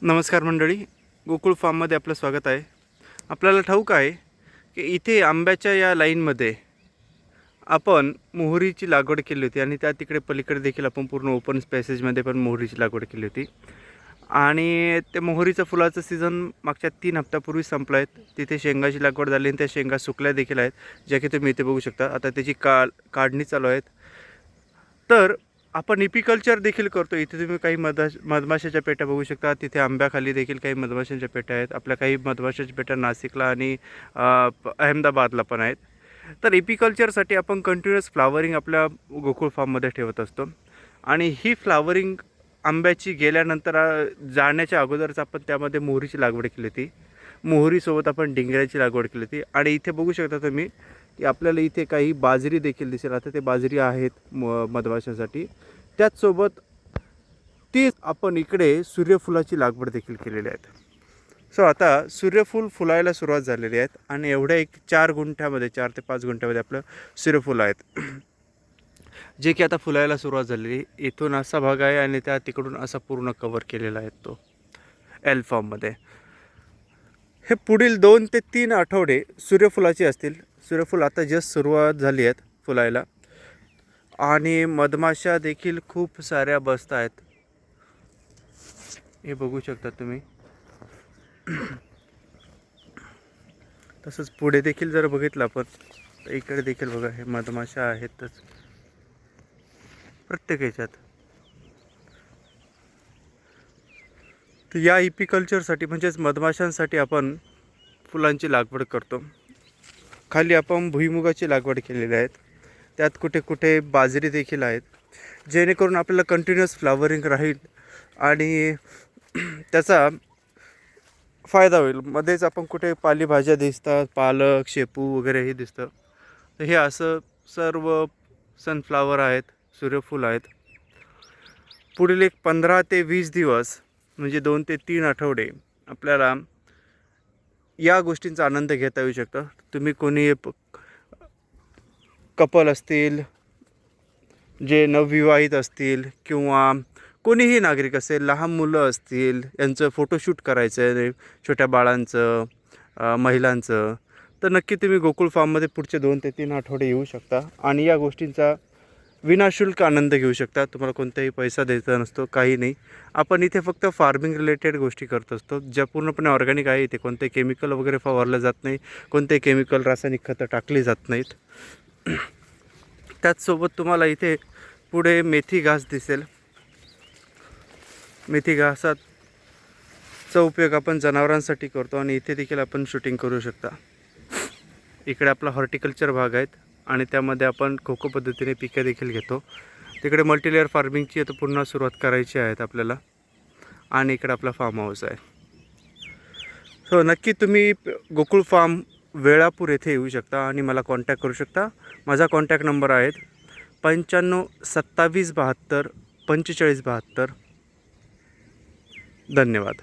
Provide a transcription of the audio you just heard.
नमस्कार मंडळी, गोकुळ फार्ममध्ये आपलं स्वागत आहे. आपल्याला ठाऊक आहे की इथे आंब्याच्या या लाईनमध्ये आपण मोहरीची लागवड केली होती आणि त्या तिकडे पलीकडे देखील आपण पूर्ण ओपन स्पेसेसमध्ये पण मोहरीची लागवड केली होती. आणि ते मोहरीचं फुलाचं सीझन मागच्या 3 हप्त्यापूर्वी संपलं आहे. तिथे शेंगाची लागवड झाली आणि त्या शेंगा सुकल्या देखील आहेत, ज्या की तुम्ही इथे बघू शकता. आता त्याची काढणी चालू आहेत. तर आपण इपिकल्चर देखील करतो. इथे तुम्ही काही मधमाशाच्या पेट्या बघू शकता. तिथे आंब्याखाली देखील काही मधमाशांच्या पेट्या आहेत. आपल्या काही मधमाशाच्या पेट्या नाशिकला आणि अहमदाबादला पण आहेत. तर इपिकल्चरसाठी आपण कंटिन्युअस फ्लावरिंग आपल्या गोकुळ फार्ममध्ये ठेवत असतो. आणि ही फ्लावरिंग आंब्याची गेल्यानंतर जाण्याच्या अगोदरच आपण त्यामध्ये मोहरीची लागवड केली होती. मोहरीसोबत आपण डिंगऱ्याची लागवड केली होती. आणि इथे बघू शकता तुम्ही की आपल्याला इथे काही बाजरी देखील दिसेल. आता ते बाजरी आहेत मधमाशांसाठी. त्याचसोबत तीच आपण इकडे सूर्यफुलाची लागवड देखील केलेली आहे. सो आता सूर्यफूल फुलायला सुरुवात झालेली आहेत आणि एवढ्या एक 4 गुंठ्यामध्ये 4 ते 5 गुंठ्यामध्ये आपलं सूर्यफूल आहेत, जे की आता फुलायला सुरुवात झालेली. इथून असा भाग आहे आणि त्या तिकडून असा पूर्ण कव्हर केलेला आहे तो एल फॉर्ममध्ये. हे पुढील 2 ते 3 आठवडे सूर्यफुलाचे असतील. सूर्यफूल आता जस्ट सुरुवात झाली आहेत फुलायला आणि मधमाशा देखील खूप साऱ्या बसत आहेत. हे बघू शकता तुम्ही. तसंच पुढे देखील जर बघितलं आपण तर इकडे देखील बघा, हे मधमाशा आहेतच प्रत्येक ह्याच्यात. तर या इपिकल्चरसाठी म्हणजेच मधमाशांसाठी आपण फुलांची लागवड करतो. खाली आपण भुईमुगाची लागवड केलेली आहेत. त्यात कुठे कुठे बाजरी देखील आहेत, जेणेकरून आपल्याला कंटिन्युअस फ्लावरिंग राहील आणि त्याचा फायदा होईल. मध्येच आपण कुठे पालेभाज्या दिसतात, पालक, शेपू वगैरे हे दिसतं. तर हे असं सर्व सनफ्लावर आहेत, सूर्यफूल आहेत. पुढील एक 15 ते 20 दिवस म्हणजे 2 ते 3 आठवडे आपल्याला या गोष्टींचा आनंद घेता येऊ शकतो. तुम्ही कोणी कपल असतील, जे नवविवाहित असतील किंवा कोणीही नागरिक असेल, लहान मुलं असतील, यांचं फोटोशूट करायचं आहे छोट्या बाळांचं, महिलांचं, तर नक्की तुम्ही गोकुळ फार्ममध्ये पुढचे 2 ते 3 आठवडे येऊ शकता आणि या गोष्टींचा विनाशुल्क आनंद घेऊ शकता. तुम्हाला कोणताही पैसा द्यायचा नसतो, काही नाही. आपण इथे फक्त फार्मिंग रिलेटेड गोष्टी करत असतो, ज्या पूर्णपणे ऑर्गॅनिक आहे. इथे कोणते केमिकल वगैरे फवारलं जात नाही, कोणते केमिकल रासायनिक खतं टाकली जात नाहीत. त्याचसोबत तुम्हाला इथे पुढे मेथी घास दिसेल. मेथी घासाचा उपयोग आपण जनावरांसाठी करतो आणि इथे देखील आपण शूटिंग करू शकता. इकडे आपला हॉर्टिकल्चर भाग आहेत आणि त्यामध्ये आपण कोको पद्धतीने पिकं देखील घेतो. तिकडे मल्टीलेअर फार्मिंगची आता पुन्हा सुरुवात करायची आहेत आपल्याला. आणि इकडे आपला फार्म हाऊस आहे. सो नक्की तुम्ही गोकुळ फार्म वेळापूर येथे येऊ शकता आणि मला कॉन्टॅक्ट करू शकता. माझा कॉन्टॅक्ट नंबर आहेत 95 27 72 45 72. धन्यवाद.